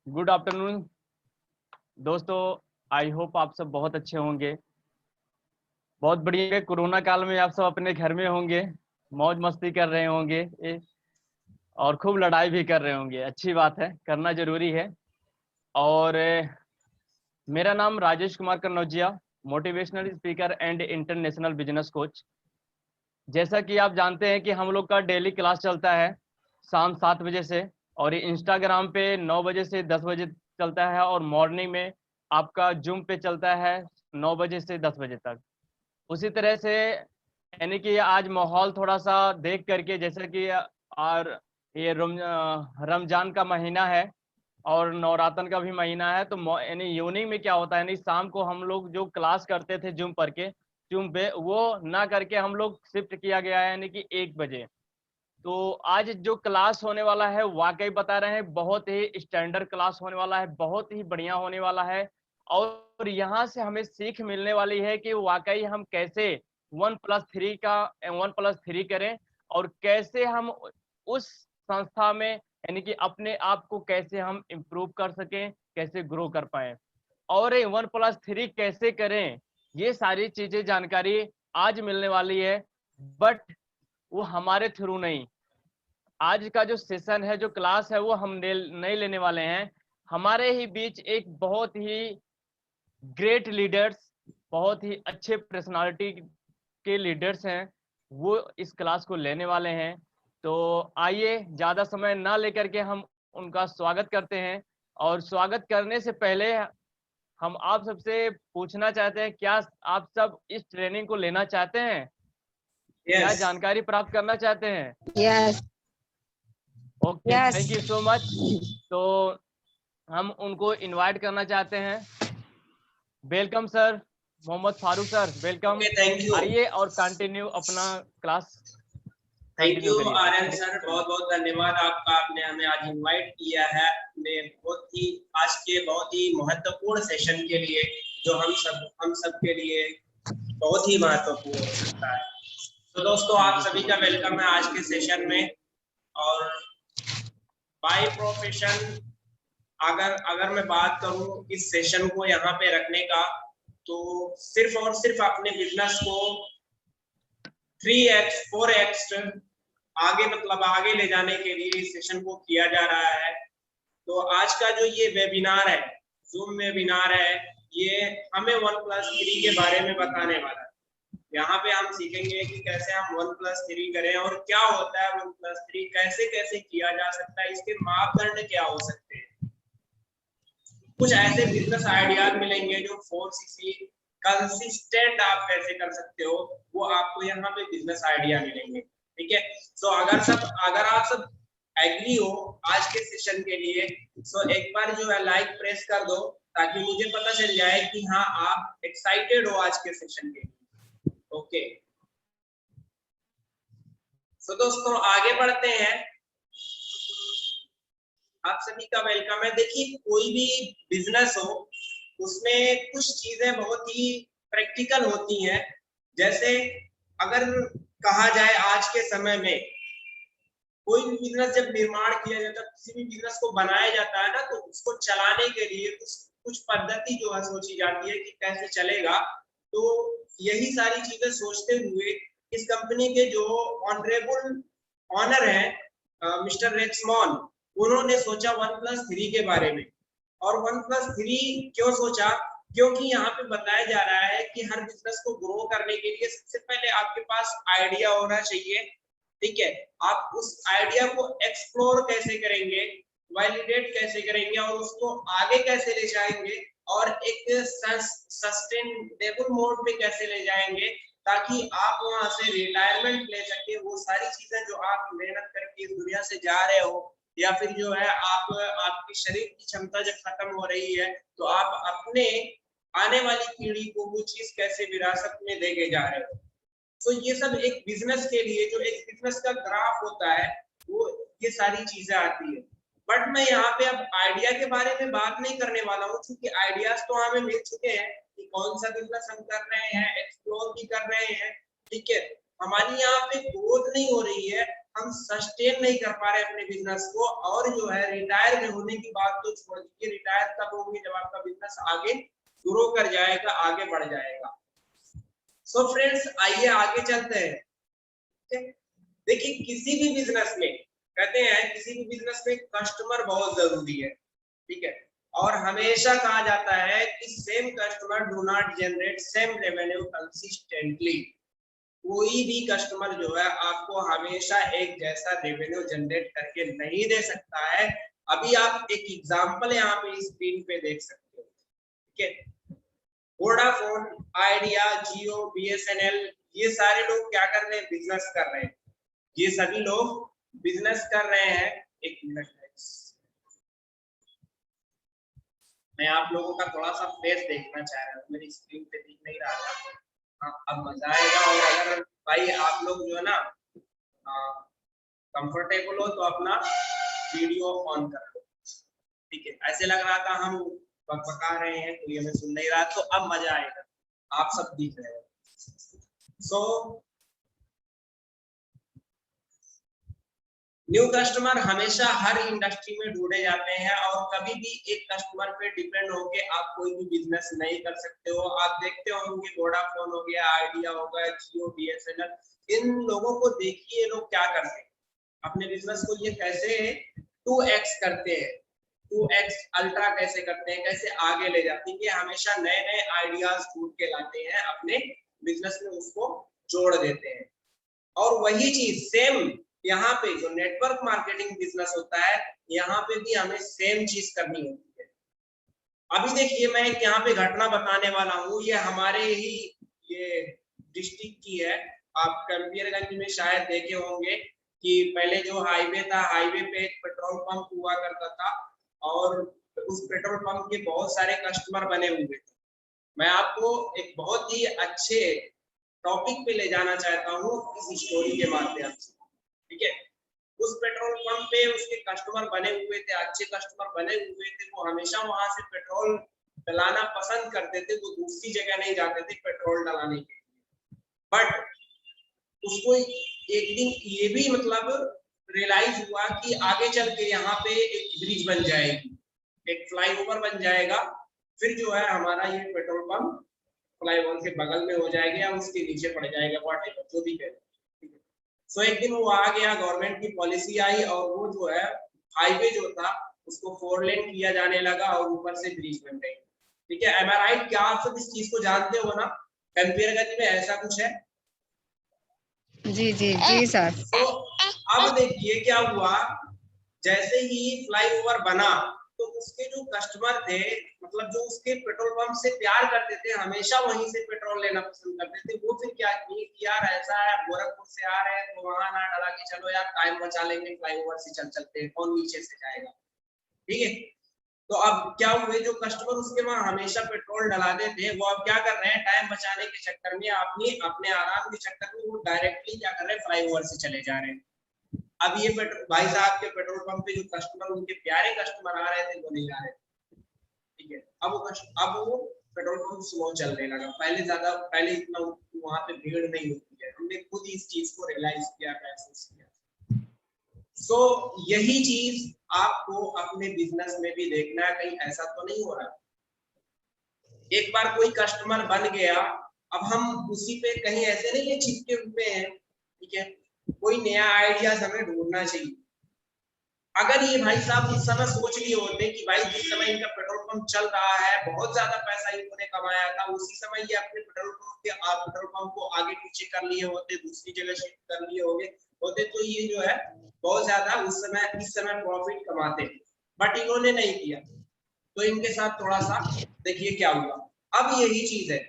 Good afternoon दोस्तों। I hope आप सब बहुत अच्छे होंगे, बहुत बढ़िया। कोरोना काल में आप सब अपने घर में होंगे, मौज मस्ती कर रहे होंगे और खूब लड़ाई भी कर रहे होंगे। अच्छी बात है, करना जरूरी है। और मेरा नाम Rajesh Kumar Kannaujia, motivational speaker and international business coach. जैसा कि आप जानते हैं कि हम लोग का डेली क्लास चलता है शाम 7 बजे से, और ये इंस्टाग्राम पे 9 बजे से 10 बजे चलता है, और मॉर्निंग में आपका जूम पे चलता है 9 बजे से 10 बजे तक। उसी तरह से यानी कि आज माहौल थोड़ा सा देख करके, जैसे कि और ये रमजान का महीना है और नवरात्र का भी महीना है, तो यानी इवनिंग में क्या होता है, यानी शाम को हम लोग जो क्लास करते थे जूम पे वो ना करके हम लोग शिफ्ट किया गया है, यानी कि 1 बजे। तो आज जो क्लास होने वाला है, वाकई बता रहे हैं, बहुत ही स्टैंडर्ड क्लास होने वाला है, बहुत ही बढ़िया होने वाला है। और यहाँ से हमें सीख मिलने वाली है कि वाकई हम कैसे 1+3 करें, और कैसे हम उस संस्था में यानी कि अपने आप को कैसे हम इम्प्रूव कर सकें, कैसे ग्रो कर पाए, और 1+3 कैसे करें, ये सारी चीजें जानकारी आज मिलने वाली है। बट वो हमारे थ्रू नहीं, आज का जो सेशन है, जो क्लास है, वो हम नहीं लेने वाले हैं। हमारे ही बीच एक बहुत ही ग्रेट लीडर्स, बहुत ही अच्छे पर्सनालिटी के लीडर्स हैं, वो इस क्लास को लेने वाले हैं। तो आइए ज़्यादा समय ना लेकर के हम उनका स्वागत करते हैं। और स्वागत करने से पहले हम आप सबसे पूछना चाहते हैं, क्या आप सब इस ट्रेनिंग को लेना चाहते हैं? क्या Yes. जानकारी प्राप्त करना चाहते हैं? Yes. Okay, Yes. Thank you so much. तो हम उनको इनवाइट करना चाहते हैं। Welcome sir, Mohammed Farooq sir, welcome. Okay, thank you. आइए और कंटिन्यू अपना क्लास थैंक कंटिन्यू यू करिए आर्यन सर। सर, बहुत बहुत धन्यवाद आपका। आपने हमें आज इनवाइट किया है अपने बहुत ही आज के बहुत ही महत्वपूर्ण सेशन के लिए, जो हम सब के लिए बहुत ही महत्वपूर्ण हो सकता है। तो दोस्तों, आप सभी का वेलकम है आज के सेशन में। और बाय प्रोफेशन अगर मैं बात करूं इस सेशन को यहाँ पे रखने का, तो सिर्फ और सिर्फ अपने बिजनेस को 3x 4x आगे ले जाने के लिए इस सेशन को किया जा रहा है। तो आज का जो ये वेबिनार है, जूम वेबिनार है, ये हमें 1+3 के बारे में बताने वाला है। यहाँ पे हम सीखेंगे कि कैसे हम 1+3 करें, और क्या होता है 1+3, कैसे कैसे किया जा सकता है, इसके मापदंड क्या हो सकते हैं। कुछ ऐसे बिजनेस आइडियाज मिलेंगे जो 4cc कंसिस्टेंट आप कैसे कर सकते हो, वो आपको यहाँ पे बिजनेस आइडिया मिलेंगे। ठीक है, सो अगर आप सब एग्री हो आज के सेशन के लिए, सो एक बार जो है लाइक प्रेस कर दो, ताकि मुझे पता चल जाए कि हाँ आप एक्साइटेड हो आज के सेशन के लिए। ओके, सो दोस्तों आगे बढ़ते हैं। आप सभी का वेलकम है। देखिए, कोई भी बिजनेस हो उसमें कुछ चीजें बहुत ही प्रैक्टिकल होती हैं। जैसे अगर कहा जाए आज के समय में कोई भी बिजनेस जब निर्माण किया जाता है, किसी भी बिजनेस को बनाया जाता है ना, तो उसको चलाने के लिए कुछ पद्धति जो है सोची जाती है कि कैसे चलेगा। तो यही सारी चीजें सोचते हुए इस कंपनी के जो ऑनरेबल ऑनर है मिस्टर रेक्समॉन, उन्होंने सोचा 1+3 के बारे में। और 1+3 क्यों सोचा? क्योंकि यहाँ पे बताया जा रहा है कि हर बिजनेस को ग्रो करने के लिए सबसे पहले आपके पास आइडिया होना चाहिए। ठीक है, आप उस आइडिया को एक्सप्लोर कैसे करेंगे, वैलिडेट कैसे करेंगे, और उसको आगे कैसे ले जाएंगे, और एक सस्टेनेबल मोड पे कैसे ले जाएंगे, ताकि आप वहां से रिटायरमेंट ले सके। वो सारी चीजें जो आप मेहनत करके इस दुनिया से जा रहे हो, या फिर जो है आपकी शरीर की क्षमता जब खत्म हो रही है, तो आप अपने आने वाली पीढ़ी को वो चीज कैसे विरासत में देके जा रहे हो। तो ये सब एक बिजनेस के लिए, जो एक बिजनेस का ग्राफ होता है, वो ये सारी चीजें आती है। बट मैं यहाँ पे अब आइडिया के बारे में बात नहीं करने वाला हूँ, क्योंकि आइडियाज तो हमें मिल चुके हैं कि कौन सा बिजनेस हम कर रहे हैं, एक्सप्लोर भी कर रहे हैं। ठीक है, हमारी यहाँ पे ग्रोथ नहीं हो रही है, हम सस्टेन नहीं कर पा रहे अपने बिजनेस को, और जो है रिटायर में होने की बात तो छोड़ दीजिए, रिटायर तब होंगे जब आपका बिजनेस आगे ग्रो कर जाएगा, आगे बढ़ जाएगा। सो फ्रेंड्स, आइए आगे चलते हैं। देखिए, किसी भी बिजनेस में कहते हैं, किसी भी बिजनेस में कस्टमर बहुत जरूरी है, ठीक है। और हमेशा कहा जाता है कि same customer do not generate same revenue consistently. कोई भी कस्टमर जो है आपको हमेशा एक जैसा रेवेन्यू जनरेट करके नहीं दे सकता है। अभी आप एक एग्जांपल यहाँ पे स्क्रीन पे देख सकते हो, ठीक है। वोडाफोन, आइडिया, जियो, बीएसएनएल, ये सारे लोग क्या कर रहे हैं? बिजनेस कर रहे हैं। ये सभी लोग बिजनेस कर रहे हैं। एक मिनट, मैं आप लोगों का थोड़ा सा फेस देखना चाह रहा हूँ, मेरी स्क्रीन पे दिख नहीं रहा था। हाँ, अब मजा आएगा। और अगर भाई आप लोग जो है ना कंफर्टेबल हो तो अपना वीडियो ऑन कर लो, ठीक है। ऐसे लग रहा था हम बकबका रहे हैं, कोई हमें सुन नहीं रहा, तो अब मजा आएगा, आप सब दिख रहे हैं। सो न्यू कस्टमर हमेशा हर इंडस्ट्री में ढूंढे जाते हैं, और कभी भी एक कस्टमर पे डिपेंड होके आप कोई भी बिजनेस नहीं कर सकते हो। आप देखते होंगे वोडाफोन हो गया, आइडिया हो गया, जियो, बीएसएनएल, इन लोगों को देखिए, ये लोग क्या करते हैं अपने बिजनेस को, ये कैसे 2x करते हैं, 2x अल्ट्रा कैसे करते हैं, कैसे आगे ले जाते हैं। ये हमेशा नए नए आइडियाज ढूंढ के लाते हैं, अपने बिजनेस में उसको जोड़ देते हैं। और वही चीज सेम यहाँ पे जो नेटवर्क मार्केटिंग बिजनेस होता है, यहाँ पे भी हमें सेम चीज करनी होती है। अभी देखिए, मैं एक यहाँ पे घटना बताने वाला हूँ, ये हमारे ही ये डिस्ट्रिक्ट की है। आप कंपियरगंज में शायद देखे होंगे कि पहले जो हाईवे था, हाईवे पे एक पेट्रोल पंप हुआ करता था, और उस पेट्रोल पंप के बहुत सारे कस्टमर बने हुए थे। मैं आपको एक बहुत ही अच्छे टॉपिक पे ले जाना चाहता हूँ इस स्टोरी के माध्यम से, ठीक है। उस पेट्रोल पंप पे उसके कस्टमर बने हुए थे, अच्छे कस्टमर बने हुए थे। वो हमेशा वहां से पेट्रोल डलाना पसंद करते थे, वो दूसरी जगह नहीं जाते थे पेट्रोल डलाने के लिए। बट उसको एक दिन ये भी मतलब रियलाइज हुआ कि आगे चल के यहाँ पे एक ब्रिज बन जाएगी, एक फ्लाईओवर बन जाएगा, फिर जो है हमारा ये पेट्रोल पंप फ्लाईओवर के बगल में हो जाएगा या उसके नीचे पड़ जाएगा, व्हाटएवर जो भी कहे। सो एक दिन वो आ गया, गवर्नमेंट की पॉलिसी आई, और वो जो है हाईवे जो था उसको 4 लेन किया जाने लगा, और ऊपर से ब्रिज बन गई, ठीक है। एम आई राइट? क्या आप सब इस चीज को जानते हो ना? कंपेयरगंज में ऐसा कुछ है। जी जी जी सर। तो अब देखिए क्या हुआ, जैसे ही फ्लाईओवर बना तो उसके जो कस्टमर थे, मतलब जो उसके पेट्रोल पंप से प्यार करते थे, हमेशा वहीं से पेट्रोल लेना पसंद करते थे, वो फिर क्या किए कि यार ऐसा है, गोरखपुर से आ रहे हैं तो वहां ना डला के चलो यार, टाइम बचा लेंगे, फ्लाईओवर से चल चलते हैं, कौन नीचे से जाएगा, ठीक है। तो अब क्या हुए, जो कस्टमर उसके वहां हमेशा पेट्रोल डलाते थे, वो अब क्या कर रहे हैं, टाइम बचाने के चक्कर में, अपने आराम के चक्कर में वो डायरेक्टली क्या कर रहे हैं, फ्लाईओवर से चले जा रहे हैं। अब ये भाई साहब के पेट्रोल पंप पे जो कस्टमर, उनके प्यारे कस्टमर आ रहे थे, वो नहीं आ रहे, ठीक है। अब वो पेट्रोल पंप स्लो चलने लगा। पहले इतना वहां पे भीड़ नहीं होती है। हमने खुद इस चीज को रियलाइज किया, महसूस किया। सो यही चीज आपको अपने बिजनेस में भी देखना है, कहीं ऐसा तो नहीं हो रहा है। एक बार कोई कस्टमर बन गया, अब हम उसी पे कहीं ऐसे नहीं है चिपके हुए हैं, ठीक है। कोई नया आइडियाज हमें ढूंढना चाहिए। अगर ये भाई साहब उस समय सोच लिए होते कि भाई जिस समय इनका पेट्रोल पंप चल रहा है, बहुत ज्यादा पैसा इन्होंने कमाया था, उसी समय ये अपने पेट्रोल पंप को आगे पीछे कर लिए होते, दूसरी जगह शिफ्ट कर लिए होते, तो ये जो है बहुत ज्यादा इस समय प्रॉफिट कमाते हैं। बट इन्होंने नहीं किया, तो इनके साथ थोड़ा सा देखिए क्या हुआ। अब यही चीज है,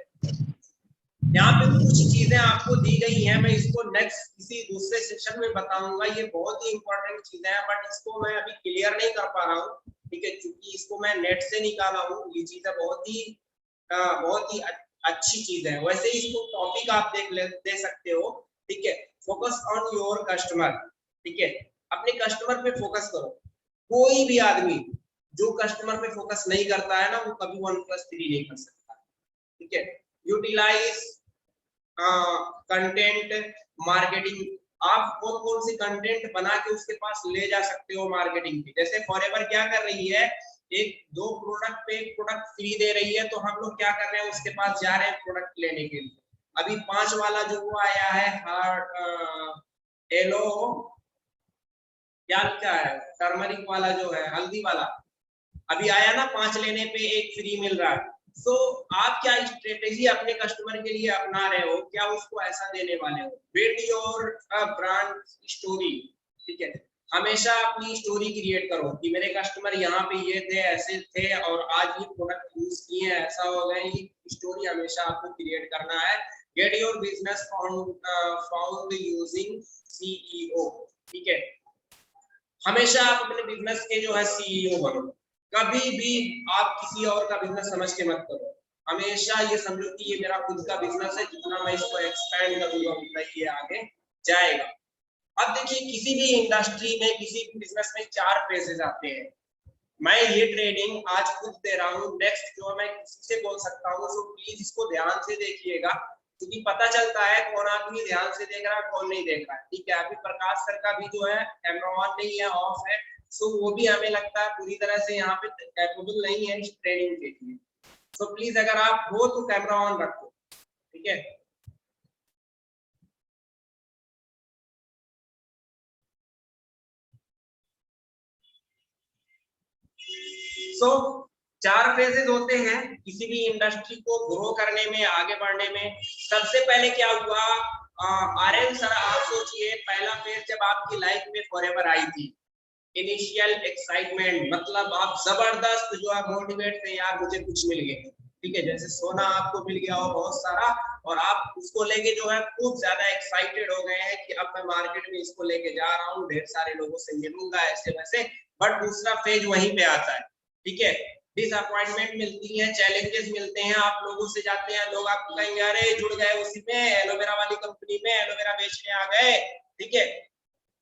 यहाँ पे कुछ चीजें आपको दी गई हैं, मैं इसको नेक्स्ट किसी दूसरे सेक्शन में बताऊंगा। ये बहुत ही इंपॉर्टेंट चीजें हैं, बट इसको मैं अभी क्लियर नहीं कर पा रहा हूँ, ठीक है, क्योंकि इसको मैं नेट से निकाला हूँ। ये चीजें बहुत ही अच्छी चीज है। वैसे ही इसको टॉपिक आप दे सकते हो, ठीक है। फोकस ऑन योर कस्टमर, ठीक है, अपने कस्टमर पे फोकस करो। कोई भी आदमी जो कस्टमर पे फोकस नहीं करता है ना, वो कभी 1+3 नहीं कर सकता, ठीक है। यूटिलाइज कंटेंट मार्केटिंग आप कौन कौन सी कंटेंट बना के उसके पास ले जा सकते हो मार्केटिंग की। जैसे फॉरएवर क्या कर रही है, एक दो प्रोडक्ट पे एक प्रोडक्ट फ्री दे रही है, तो हम लोग क्या कर रहे हैं, उसके पास जा रहे हैं प्रोडक्ट लेने के लिए। अभी 5 वाला जो वो आया है येलो क्या लिखा है, टर्मरिक वाला जो है, हल्दी वाला अभी आया ना, 5 लेने पे एक फ्री मिल रहा है। सो आप क्या स्ट्रेटेजी अपने कस्टमर के लिए अपना रहे हो, क्या उसको ऐसा देने वाले हो। बिल्ड योर ब्रांड स्टोरी, ठीक है, हमेशा अपनी स्टोरी क्रिएट करो कि मेरे कस्टमर यहाँ पे ये थे, ऐसे थे और आज ये प्रोडक्ट यूज किए, ऐसा हो गए। ये स्टोरी हमेशा आपको क्रिएट करना है। Get your business found using CEO, ठीक है, हमेशा आप अपने बिजनेस के जो है सीईओ बनो। कभी भी आप किसी और का बिजनेस समझ के मत करो, हमेशा ये समझो कि ये मेरा खुद का बिजनेस है, जितना मैं इसको एक्सपेंड करूंगा उतना ये आगे जाएगा। अब देखिए, किसी भी इंडस्ट्री में, किसी भी बिजनेस में 4 फेजेस आते हैं। मैं ये ट्रेनिंग आज खुद दे रहा हूँ, नेक्स्ट जो मैं किसी से बोल सकता हूँ, तो प्लीज इसको ध्यान से देखिएगा, क्योंकि पता चलता है कौन आदमी ध्यान से देख रहा है, कौन नहीं देख रहा है। ठीक है, अभी प्रकाश सर का भी जो है कैमरा ऑन नहीं है, ऑफ है, सो वो भी हमें लगता है पूरी तरह से यहाँ पे कैपेबल नहीं है इस ट्रेनिंग के लिए। सो प्लीज अगर आप हो तो कैमरा ऑन रखो, ठीक है। सो 4 फेजेस होते हैं किसी भी इंडस्ट्री को ग्रो करने में, आगे बढ़ने में। सबसे पहले क्या हुआ, आर्यन सर आप सोचिए, पहला फेज जब आपकी लाइफ में फॉरएवर आई थी, इनिशियल एक्साइटमेंट, मतलब आप जबरदस्त जो है मोटिवेट थे, यार मुझे कुछ मिल गया, ठीक है, जैसे सोना आपको मिल गया हो बहुत सारा, और आप उसको लेके जो है खूब ज्यादा एक्साइटेड हो गए हैं कि अब मैं मार्केट में इसको लेके जा रहा हूँ, ढेर सारे लोगों से मिलूंगा, ऐसे वैसे। बट दूसरा फेज वहीं पे आता है, ठीक है, डिसअपॉइंटमेंट मिलती है, चैलेंजेस मिलते हैं, आप लोगों से जाते हैं, लोग आपको कहेंगे अरे जुड़ गए उसी में, एलोवेरा वाली कंपनी में एलोवेरा बेचने आ गए, ठीक है,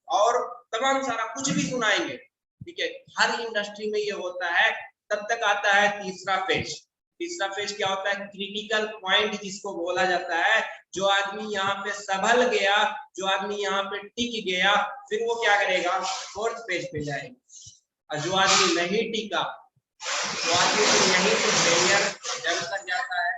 और तमाम सारा कुछ भी सुनाएंगे, ठीक है, हर इंडस्ट्री में ये होता है। तब तक आता है तीसरा फेज। तीसरा फेज क्या होता है, क्रिटिकल पॉइंट जिसको बोला जाता है। जो आदमी यहाँ पे संभल गया, जो आदमी यहाँ पे टिक गया, फिर वो क्या करेगा, फोर्थ फेज पे जाएगा। और जो आदमी नहीं टिका, वो आदमी फिर यहीं से फेलियर जब तक जाता है,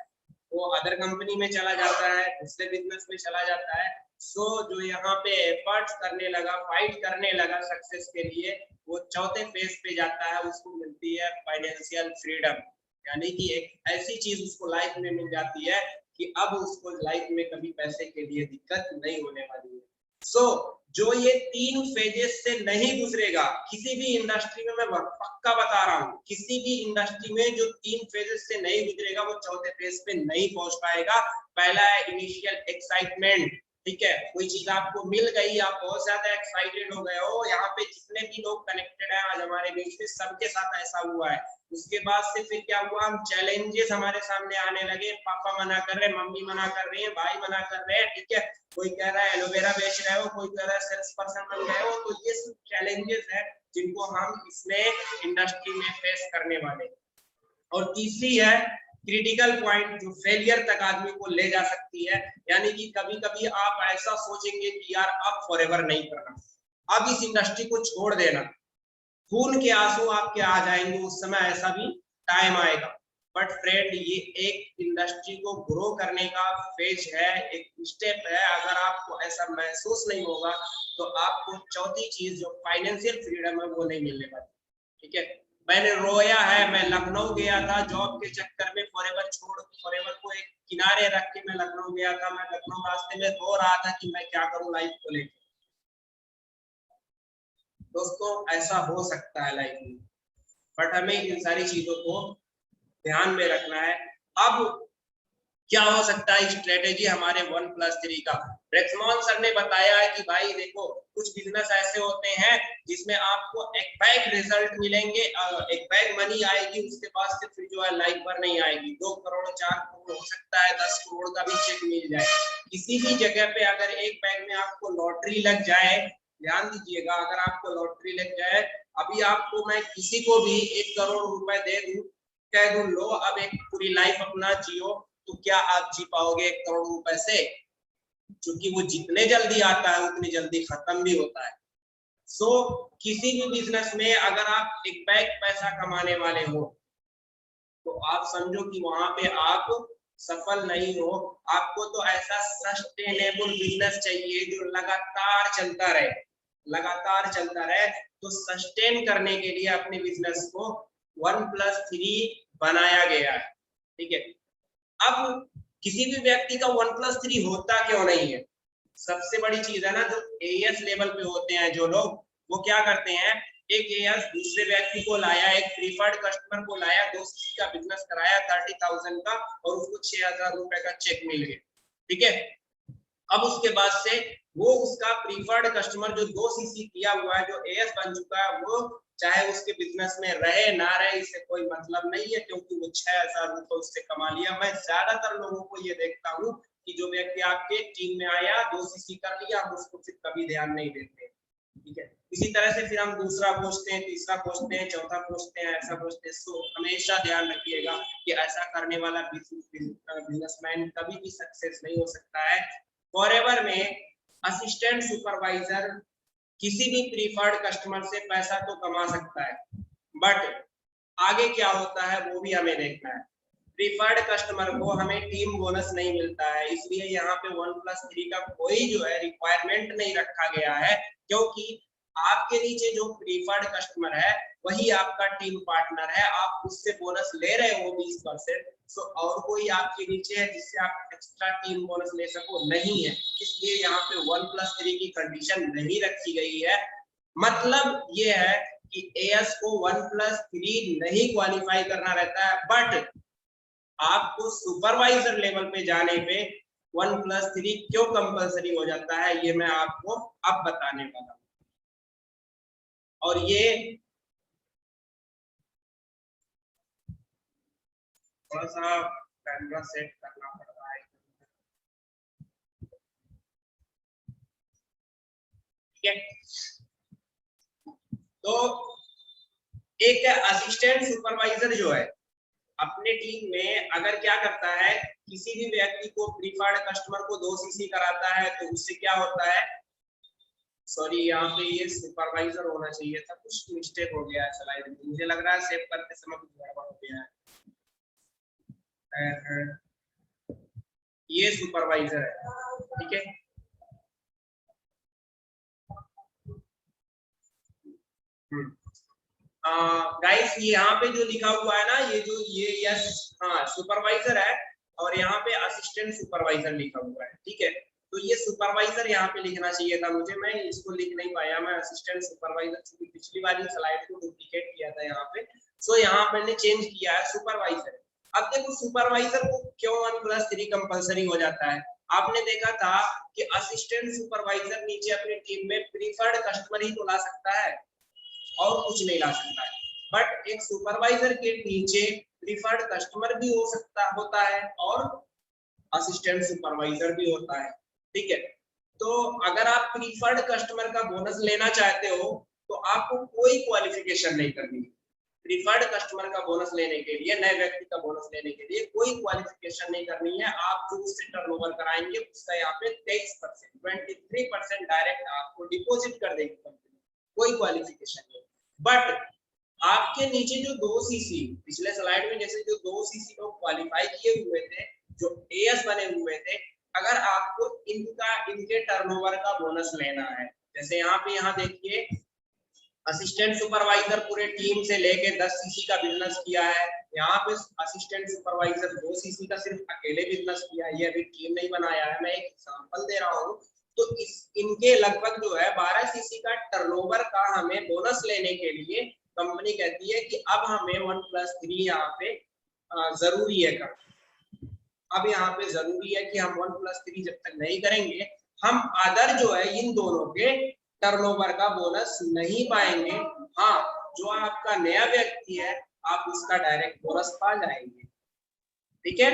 वो अदर कंपनी में चला जाता है, दूसरे बिजनेस में चला जाता है। सो जो यहाँ पे एफर्ट्स करने लगा, फाइट करने लगा सक्सेस के लिए, वो चौथे फेज पे जाता है, उसको मिलती है फाइनेंशियल फ्रीडम, यानी कि एक ऐसी चीज उसको लाइफ में मिल जाती है कि अब उसको लाइफ में कभी पैसे के लिए दिक्कत नहीं होने वाली है। सो जो ये 3 फेजेस से नहीं गुजरेगा, किसी भी इंडस्ट्री में, मैं पक्का बता रहा हूँ, किसी भी इंडस्ट्री में जो 3 फेजेस से नहीं गुजरेगा, वो चौथे फेज पे नहीं पहुंच पाएगा। पहला है इनिशियल एक्साइटमेंट, ठीक है, कोई चीज आपको मिल गई, आप बहुत ज्यादा एक्साइटेड हो गए हो, यहाँ पे जितने भी लोग कनेक्टेड हैं आज हमारे बीच में, सबके साथ ऐसा हुआ है। उसके बाद से फिर क्या हुआ, हम चैलेंजेस हमारे सामने आने लगे, पापा मना कर रहे हैं, मम्मी मना कर रही है, भाई मना कर रहे हैं, ठीक है, कोई कह रहा है एलोवेरा बेच रहे हो, कोई कह रहा है सेल्स पर्सन बन गए हो। तो ये सब चैलेंजेस है जिनको हम इसमें इंडस्ट्री में फेस करने वाले। और तीसरी है क्रिटिकल पॉइंट, जो फेलियर तक आदमी को ले जा सकती है, यानी कि कभी कभी आप ऐसा सोचेंगे कि यार अब फॉरएवर नहीं करना, अब इस इंडस्ट्री को छोड़ देना, खून के आंसू आपके आ जाएंगे, उस समय ऐसा भी टाइम आएगा। बट फ्रेंड, ये एक इंडस्ट्री को ग्रो करने का फेज है, एक स्टेप है। अगर आपको ऐसा महसूस नहीं होगा तो आपको चौथी चीज जो फाइनेंशियल फ्रीडम है वो नहीं मिलने वाली, ठीक है। मैंने रोया है, मैं लखनऊ गया था जॉब के चक्कर में, फॉरएवर छोड़, फॉरएवर को एक किनारे रख के मैं लखनऊ गया था। मैं लखनऊ रास्ते में रो रहा था कि मैं क्या करूं लाइफ को लेकर। दोस्तों, ऐसा हो सकता है लाइफ में, बट हमें इन सारी चीजों को ध्यान में रखना है। अब क्या हो सकता है स्ट्रेटेजी हमारे 1+3 का। रेक्समॉन सर ने बताया है कि भाई देखो, कुछ बिजनेस ऐसे होते हैं जिसमें आपको एक बैग रिजल्ट मिलेंगे, एक बैग मनी आएगी, उसके बाद से फिर जो है लाइफ भर नहीं आएगी। 2 करोड़ 4 करोड़ हो सकता है, 10 करोड़ का भी चेक मिल जाए। किसी भी जगह पे अगर एक बैग में आपको लॉटरी लग जाए, ध्यान दीजिएगा, अगर आपको लॉटरी लग जाए, अभी आपको मैं किसी को भी 1 करोड़ रुपए दे दूं, कह दूं लो अब एक पूरी लाइफ अपना जियो, तो क्या आप जी पाओगे 1 करोड़ रुपए से? क्योंकि वो जितने जल्दी आता है उतनी जल्दी खत्म भी होता है। सो किसी भी बिजनेस में अगर आप एक बैग पैसा कमाने वाले हो तो आप समझो कि वहां पे आप सफल नहीं हो। आपको तो ऐसा सस्टेनेबल बिजनेस चाहिए जो लगातार चलता रहे, लगातार चलता रहे। तो सस्टेन करने के लिए अपने बिजनेस को 1+3 बनाया गया है, ठीक है। अब किसी भी व्यक्ति का 1+3 होता क्यों नहीं है? सबसे बड़ी चीज है ना, जो एएस लेवल पे होते हैं जो लोग, वो क्या करते हैं, एक एएस दूसरे व्यक्ति को लाया, एक प्रीफर्ड कस्टमर को लाया, 2 का बिजनेस कराया 30,000 का और उसको 6,000 रुपए का चेक मिल गया, ठीक है। अब उसके बाद से वो उसका प्रीफर्ड कस्टमर जो 2 किया हुआ है, जो एएस बन चुका है, वो चाहे उसके बिजनेस में रहे ना रहे इससे कोई मतलब नहीं है, क्योंकि वो 6,000 रुपए उससे कमा लिया। मैं ज्यादातर लोगों को ये देखता हूँ कि जो व्यक्ति आपके टीम में आया, 2 कर लिया, हम उसको फिर कभी ध्यान नहीं देते, ठीक है। इसी तरह से फिर हम दूसरा पूछते हैं, तीसरा पूछते हैं, चौथा पूछते हैं, ऐसा पूछते हैं। सो हमेशा ध्यान रखिएगा कि ऐसा करने वाला बिजनेसमैन कभी भी सक्सेस नहीं हो सकता है। फॉरएवर में असिस्टेंट सुपरवाइजर किसी भी प्रीफर्ड कस्टमर से पैसा तो कमा सकता है, बट आगे क्या होता है वो भी हमें देखना है। प्रीफर्ड कस्टमर को हमें टीम बोनस नहीं मिलता है, इसलिए यहाँ पे 1+3 का कोई जो है रिक्वायरमेंट नहीं रखा गया है, क्योंकि आपके नीचे जो प्रीफर्ड कस्टमर है वही आपका टीम पार्टनर है। आप उससे बोनस ले रहे हो 20%, तो और कोई आपके नीचे है जिससे आप एक्स्ट्रा टीम बोनस ले सको, नहीं है। इसलिए यहाँ पे 1+3 की कंडीशन नहीं रखी गई है। मतलब ये है कि एएस को 1+3 नहीं क्वालिफाई करना रहता है, बट आपको सुपरवाइजर लेवल पे जाने पे 1+3 क्यों कंपलसरी हो जाता है, ये मैं आपको अब बताने वाला हूँ। और ये थोड़ा सा कैमरा सेट करना पड़ रहा है, ठीक है। तो एक असिस्टेंट सुपरवाइजर जो है अपने टीम में अगर क्या करता है, किसी भी व्यक्ति को प्रीफर्ड कस्टमर को 2 कराता है, तो उससे क्या होता है, सॉरी यहाँ पे ये सुपरवाइजर होना चाहिए था, कुछ मिस्टेक हो गया है स्लाइड में, मुझे लग रहा है सेव करते समय कुछ गड़बड़ हो गया है। ये सुपरवाइजर है, ठीक है। गाइस ये यहाँ पे जो लिखा हुआ है ना, ये यस, हाँ सुपरवाइजर है, और यहाँ पे असिस्टेंट सुपरवाइजर लिखा हुआ है, ठीक है। तो ये सुपरवाइजर यहाँ पे लिखना चाहिए था मुझे, मैं इसको लिख नहीं पाया। मैं असिस्टेंट सुपरवाइजर, क्योंकि पिछली बार ये स्लाइड को डुप्लीकेट किया था यहाँ पे, सो यहाँ मैंने चेंज किया है सुपरवाइजर। अब देखो सुपरवाइजर को क्यों 1+3 कंपलसरी हो जाता है। आपने देखा था कि असिस्टेंट सुपरवाइजर नीचे अपनी टीम में प्रीफर्ड कस्टमर ही तो ला सकता है और कुछ नहीं ला सकता है, बट एक सुपरवाइजर के नीचे प्रीफर्ड कस्टमर भी होता है और असिस्टेंट सुपरवाइजर भी होता है, ठीक है। तो अगर आप प्रीफर्ड कस्टमर का बोनस लेना चाहते हो तो आपको कोई क्वालिफिकेशन नहीं करनी है। प्रीफर्ड कस्टमर का बोनस लेने के लिए, नए व्यक्ति का बोनस लेने के लिए कोई क्वालिफिकेशन नहीं करनी है। आप जो उससे टर्नओवर कराएंगे उसका यहाँ पे 23%, 23% डायरेक्ट आपको डिपॉजिट कर देगी कंपनी, कोई क्वालिफिकेशन नहीं। बट आपके नीचे जो 2 पिछले स्लाइड में जैसे जो 2 लोग क्वालिफाई किए हुए थे, जो एएस बने हुए थे, अगर आपको इनके टर्नओवर का बोनस लेना है, जैसे यहाँ देखिए असिस्टेंट सुपरवाइजर पूरे टीम से लेके 10 का बिजनेस किया है, यहाँ पे असिस्टेंट सुपरवाइजर 2 का सिर्फ अकेले बिजनेस किया है, ये अभी टीम नहीं बनाया है, मैं एक एग्जांपल दे रहा हूँ। तो इनके लगभग जो है 12 का टर्नओवर का हमें बोनस लेने के लिए कंपनी कहती है कि अब हमें 1+3 यहाँ पे जरूरी है करना। अब यहाँ पे जरूरी है कि हम 1+3 जब तक नहीं करेंगे, हम अदर जो है इन दोनों के टर्नओवर का बोनस नहीं पाएंगे। हाँ, जो आपका नया व्यक्ति है आप उसका डायरेक्ट बोनस पा जाएंगे, ठीक है।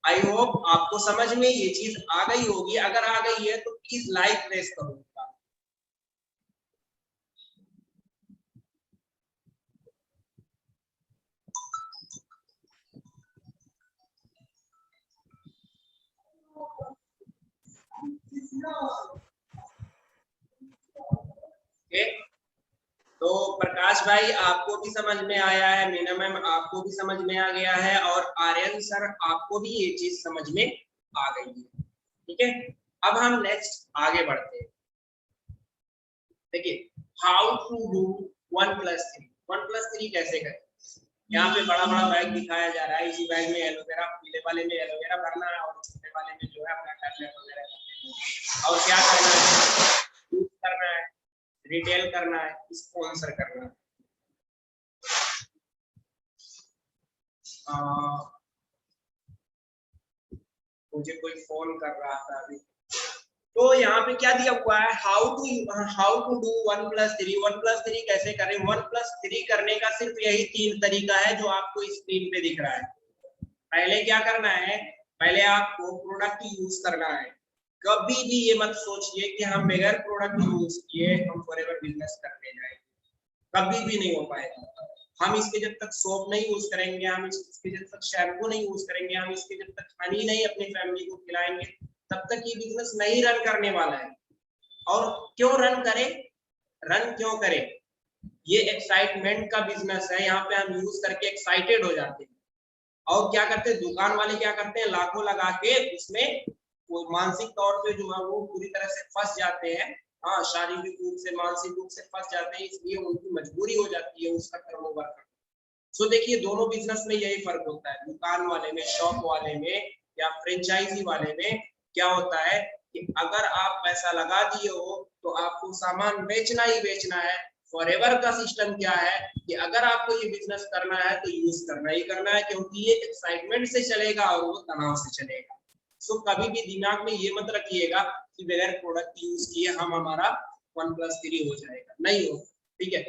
आई होप आपको समझ में ये चीज आ गई होगी। अगर आ गई है तो प्लीज लाइक प्रेस करो। प्रकाश भाई आपको भी समझ में आया है, मीना मैम आपको भी समझ में आ गया है, और आर्यन सर आपको भी ये चीज समझ में आ गई है। ठीक है, अब हम नेक्स्ट आगे बढ़ते हैं। देखिए, हाउ टू डू 1+3। 1+3 कैसे करें। यहाँ पे बड़ा बड़ा बैग दिखाया जा रहा है, इसी बैग में एलोवेरा, पीले वाले में एलोवेरा भरना है और छोटे वाले में जो है अपना टैबलेट वगैरह करना है। और क्या करना है, यूज करना है, रिटेल करना है, स्पॉन्सर करना है। मुझे कोई फोन कर रहा था अभी। तो यहाँ पे क्या दिया हुआ है, हाउ टू डू 1+3। 1+3 कैसे करें। 1+3 करने का सिर्फ यही 3 तरीका है जो आपको स्क्रीन पे दिख रहा है। पहले क्या करना है, पहले आपको प्रोडक्ट यूज करना है। कभी भी ये मत सोचिए कि हम बगैर प्रोडक्ट यूज किए हम फॉरएवर बिजनेस करने जाएंगे, कभी भी नहीं हो पाएगा। हम इसके जब तक सोप नहीं यूज करेंगे, हम इसके जब तक शैम्पू नहीं यूज करेंगे, हम इसके जब तक हनी नहीं अपनी फैमिली को खिलाएंगे, तब तक ये बिजनेस नहीं रन करने वाला है। और क्यों रन करें, रन क्यों करें, ये एक्साइटमेंट का बिजनेस है। यहाँ पे हम यूज करके एक्साइटेड हो जाते हैं। और क्या करते हैं, दुकान वाले क्या करते हैं, लाखों लगा के उसमें वो मानसिक तौर पे जो है वो पूरी तरह से फंस जाते हैं। हाँ, शारीरिक रूप से मानसिक रूप से फंस जाते हैं, इसलिए उनकी मजबूरी हो जाती है उसका टर्नओवर करना। सो देखिए, दोनों बिजनेस में यही फर्क होता है, दुकान वाले में, शॉप वाले में या फ्रेंचाइजी वाले में क्या होता है कि अगर आप पैसा लगा दिए हो तो आपको सामान बेचना ही बेचना है। फॉरएवर का सिस्टम क्या है कि अगर आपको ये बिजनेस करना है तो यूज करना ही करना है, क्योंकि ये एक्साइटमेंट से चलेगा और वो तनाव से चलेगा। सो कभी भी दिमाग में ये मत रखिएगा कि बगैर प्रोडक्ट यूज किए हम हमारा 1+3 हो जाएगा, नहीं हो। ठीक है,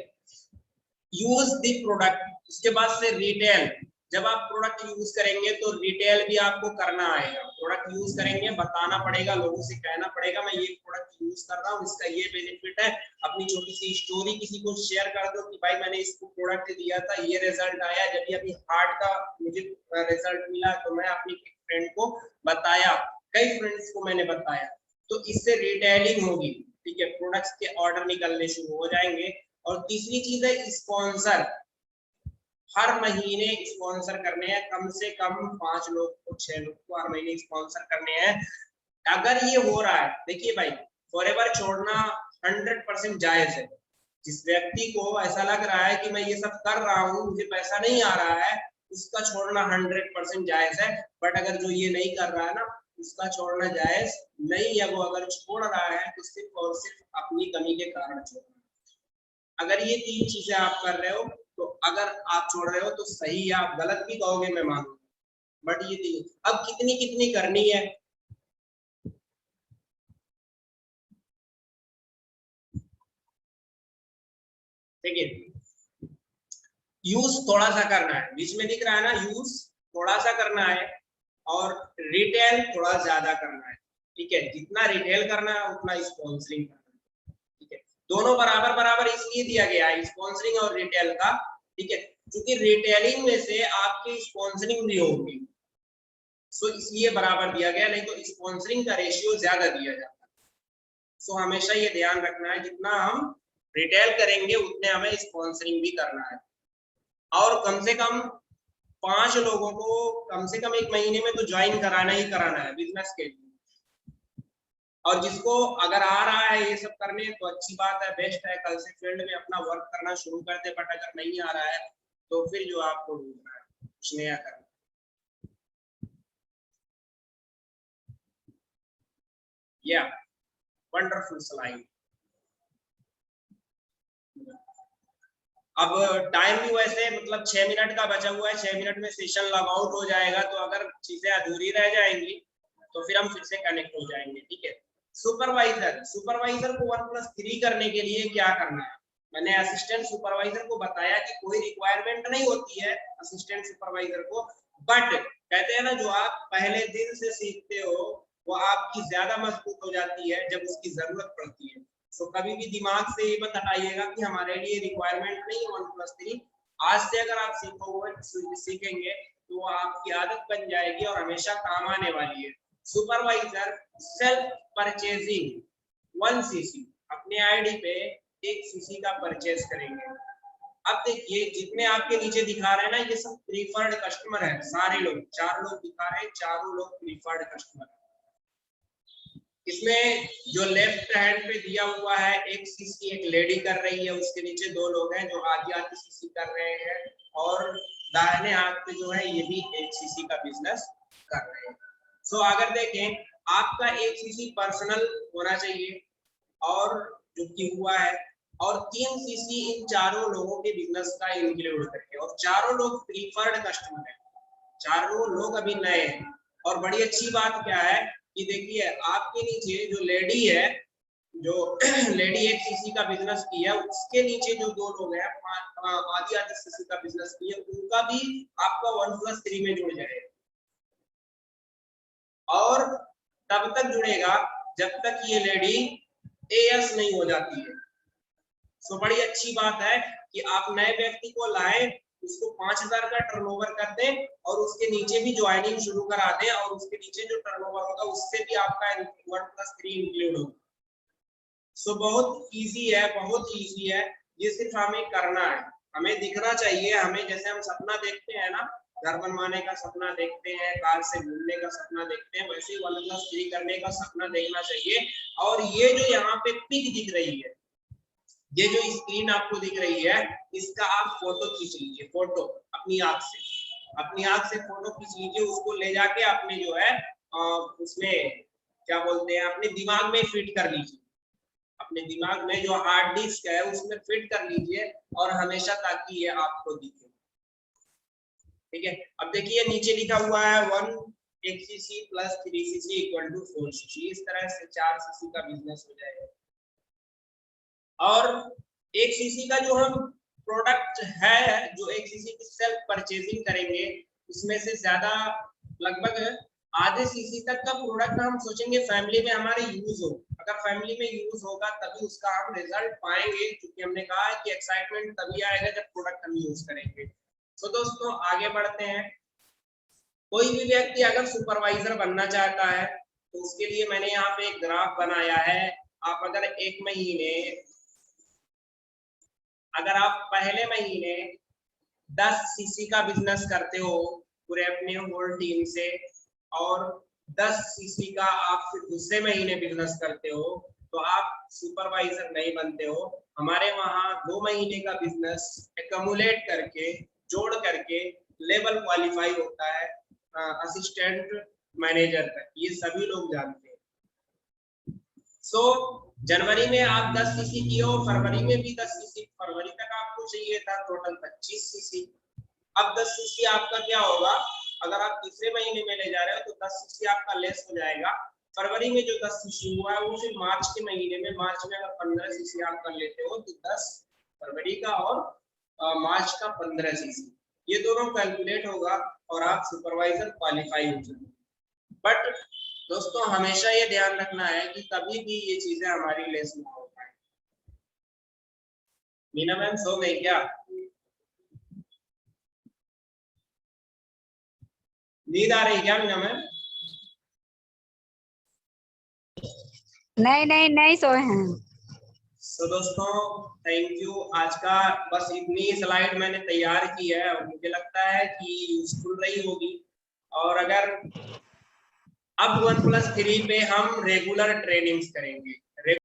यूज द प्रोडक्ट। उसके बाद से रिटेल। जब आप प्रोडक्ट यूज करेंगे तो रिटेल भी आपको करना आएगा। प्रोडक्ट यूज करेंगे, बताना पड़ेगा, लोगों से कहना पड़ेगा मैं ये प्रोडक्ट यूज कर रहा हूँ, इसका ये बेनिफिट है। अपनी छोटी सी स्टोरी किसी को शेयर कर दो कि भाई मैंने इसको प्रोडक्ट दिया था, ये रिजल्ट आया, जब अभी हार्ट का मुझे रिजल्ट मिला तो मैं अपनी फ्रेंड को बताया, कई फ्रेंड्स को मैंने बताया। तो इससे रिटेलिंग होगी। ठीक है, प्रोडक्ट्स के ऑर्डर निकलने शुरू हो जाएंगे। और तीसरी चीज है स्पॉन्सर। हर महीने स्पॉन्सर करने हैं, कम से कम 5 लोग को 6 लोग को हर महीने स्पॉन्सर करने हैं। अगर ये हो रहा है, देखिए भाई, फॉरएवर छोड़ना 100% जायज है। जिस व्यक्ति को ऐसा लग रहा है कि मैं ये सब कर रहा हूँ मुझे पैसा नहीं आ रहा है, उसका छोड़ना 100% जायज है। बट अगर जो ये नहीं कर रहा है ना, उसका छोड़ना जायज नहीं है। वो अगर छोड़ रहा है तो सिर्फ और सिर्फ अपनी कमी के कारण छोड़ रहा है। अगर ये 3 चीजें आप कर रहे हो तो अगर आप छोड़ रहे हो तो सही है, आप गलत भी कहोगे मैं मानूंगा, बट ये 3 अब कितनी कितनी करनी है। देखिए, यूज थोड़ा सा करना है, बीच में दिख रहा है ना, यूज थोड़ा सा करना है और रिटेल थोड़ा ज्यादा करना है। ठीक है, जितना रिटेल करना है उतना स्पॉन्सरिंग करना है। ठीक है, दोनों बराबर बराबर इसलिए दिया गया है स्पॉन्सरिंग और रिटेल का। ठीक है, क्योंकि रिटेलिंग में से आपकी स्पॉन्सरिंग भी होगी, सो इसलिए बराबर दिया गया, नहीं तो स्पॉन्सरिंग का रेशियो ज्यादा दिया जाता है। सो हमेशा ये ध्यान रखना है, जितना हम रिटेल करेंगे उतने हमें स्पॉन्सरिंग भी करना है। और कम से कम 5 लोगों को कम से कम 1 महीने में तो ज्वाइन कराना ही कराना है बिजनेस के लिए। और जिसको अगर आ रहा है ये सब करने तो अच्छी बात है, बेस्ट है, कल से फील्ड में अपना वर्क करना शुरू कर दे। बट अगर नहीं आ रहा है तो फिर जो आपको ढूंढना है कुछ नया करना। या वंडरफुल स्लाइड। अब टाइम भी वैसे मतलब 6 मिनट का बचा हुआ है, 6 मिनट में सेशन लॉग आउट हो जाएगा। तो अगर चीजें अधूरी रह जाएंगी तो फिर हम फिर से कनेक्ट हो जाएंगे। ठीक है, सुपरवाइजर। सुपरवाइजर को 1+3 करने के लिए क्या करना है, मैंने असिस्टेंट सुपरवाइजर को बताया कि कोई रिक्वायरमेंट नहीं होती है असिस्टेंट सुपरवाइजर को। बट कहते हैं ना, जो आप पहले दिन से सीखते हो वो आपकी ज्यादा मजबूत हो जाती है जब उसकी जरूरत पड़ती है। तो कभी भी दिमाग से ये मत हटाइएगा कि हमारे लिए रिक्वायरमेंट नहीं है 1+3। आज से अगर आप सीखेंगे तो वो आपकी आदत बन जाएगी और हमेशा काम आने वाली है। सुपरवाइजर सेल्फ परचेजिंग 1 cc, अपने आईडी पे 1 cc का परचेज करेंगे। अब देखिए जितने आपके नीचे दिखा रहे हैं ना, ये सब प्रीफर्ड कस्टमर है, सारे लोग, 4 लोग दिखा रहे हैं, चारों लोग प्रीफर्ड कस्टमर है। इसमें जो लेफ्ट हैंड पे दिया हुआ है, एक सीसी एक लेडी कर रही है, उसके नीचे 2 लोग हैं जो आधी आधी सीसी कर रहे हैं, और दाहिने हाथ पे जो है ये भी एक सीसी का बिजनेस कर रहे हैं। सो अगर देखें, आपका एक सीसी पर्सनल होना चाहिए और जो कि हुआ है, और 3 सीसी इन चारों लोगों के बिजनेस का इंक्लूड करके, और चारों लोग प्रीफर्ड कस्टमर है, चारों लोग अभी नए हैं। और बड़ी अच्छी बात क्या है कि देखिए आपके नीचे जो लेडी है, जो लेडी एक सीसी का बिजनेस की है, उसके नीचे जो 2 लोग हैं आधी आधी सीसी का बिजनेस की है, उनका भी आपका 1+3 में जुड़ जाएगा, और तब तक जुड़ेगा जब तक ये लेडी एएस नहीं हो जाती है। सो बड़ी अच्छी बात है कि आप नए व्यक्ति को लाएं, उसको 5,000 का टर्नओवर कर दें और उसके नीचे भी ज्वाइनिंग शुरू करा दें, और उसके नीचे जो टर्नओवर होगा उससे भी आपका 1+3 इंक्लूड होगा। सो बहुत इजी है, बहुत इजी है, ये सिर्फ हमें करना है, हमें दिखना चाहिए। हमें जैसे हम सपना देखते हैं ना, घर बनवाने का सपना देखते हैं, कार से घूमने का सपना देखते हैं, वैसे ही 1+3 करने का सपना देखना चाहिए। और ये जो यहाँ पे पिक दिख रही है, ये जो स्क्रीन आपको दिख रही है, इसका आप फोटो खींच लीजिए, फोटो अपनी आंख से फोटो खींच लीजिए, उसको ले जाके अपने जो है उसमें क्या बोलते हैं, अपने दिमाग में फिट कर लीजिए, अपने दिमाग में जो हार्ड डिस्क है उसमें फिट कर लीजिए, और हमेशा ताकि ये आपको दिखे। ठीक है, अब देखिए नीचे लिखा हुआ है 1 सीसी + 3 सीसी = 4 सीसी, इस तरह से 4 सीसी का बिजनेस हो जाएगा। और 1 सीसी का जो हम प्रोडक्ट है, जो 1 सीसी की सेल्फ परचेजिंग करेंगे, उसमें से ज्यादा लगभग आधे सीसी तक का प्रोडक्ट हम सोचेंगे फैमिली में हमारे यूज हो। अगर फैमिली में यूज होगा तभी उसका हम रिजल्ट पाएंगे, क्योंकि हमने कहा है कि एक्साइटमेंट तभी आएगा जब प्रोडक्ट हम यूज करेंगे। तो दोस्तों आगे बढ़ते हैं। कोई भी व्यक्ति अगर सुपरवाइजर बनना चाहता है तो उसके लिए मैंने यहाँ पे एक ग्राफ बनाया है। आप अगर अगर आप पहले महीने 10 सीसी का बिजनेस करते हो पूरे अपने होल टीम से, और 10 सीसी का आप फिर दूसरे महीने बिजनेस करते हो, तो आप सुपरवाइजर नहीं बनते हो। हमारे वहाँ 2 महीने का बिजनेस एक्यूमुलेट करके, जोड़ करके लेवल क्वालिफाई होता है असिस्टेंट मैनेजर तक, ये सभी लोग जानते हैं। सो जनवरी में आप 10 सीसी किए हो, फरवरी में भी 10 सीसी, फरवरी तक आपको चाहिए था टोटल 25 सीसी। अब 10 सीसी आपका क्या होगा, अगर आप तीसरे महीने में ले जा रहे हो तो 10 सीसी आपका लेस हो जाएगा। फरवरी में जो 10 सीसी हुआ है वो फिर मार्च के महीने में, मार्च में अगर 15 सीसी आप कर लेते हो तो 10 फरवरी का और मार्च का 15 सीसी, ये दोनों कैलकुलेट होगा और आप सुपरवाइजर क्वालिफाई हो जाएंगे। बट दोस्तों हमेशा ये ध्यान रखना है कि कभी भी ये चीजें हमारी लेस ना हो पाए। मीना मैम सो गई क्या? नींद आ रही क्या मीना मैम? नहीं सोए हैं। तो दोस्तों थैंक यू। आज का बस इतनी स्लाइड मैंने तैयार की है और मुझे लगता है कि यूजफुल रही होगी। और अगर अब 1+3 पे हम रेगुलर ट्रेनिंग्स करेंगे,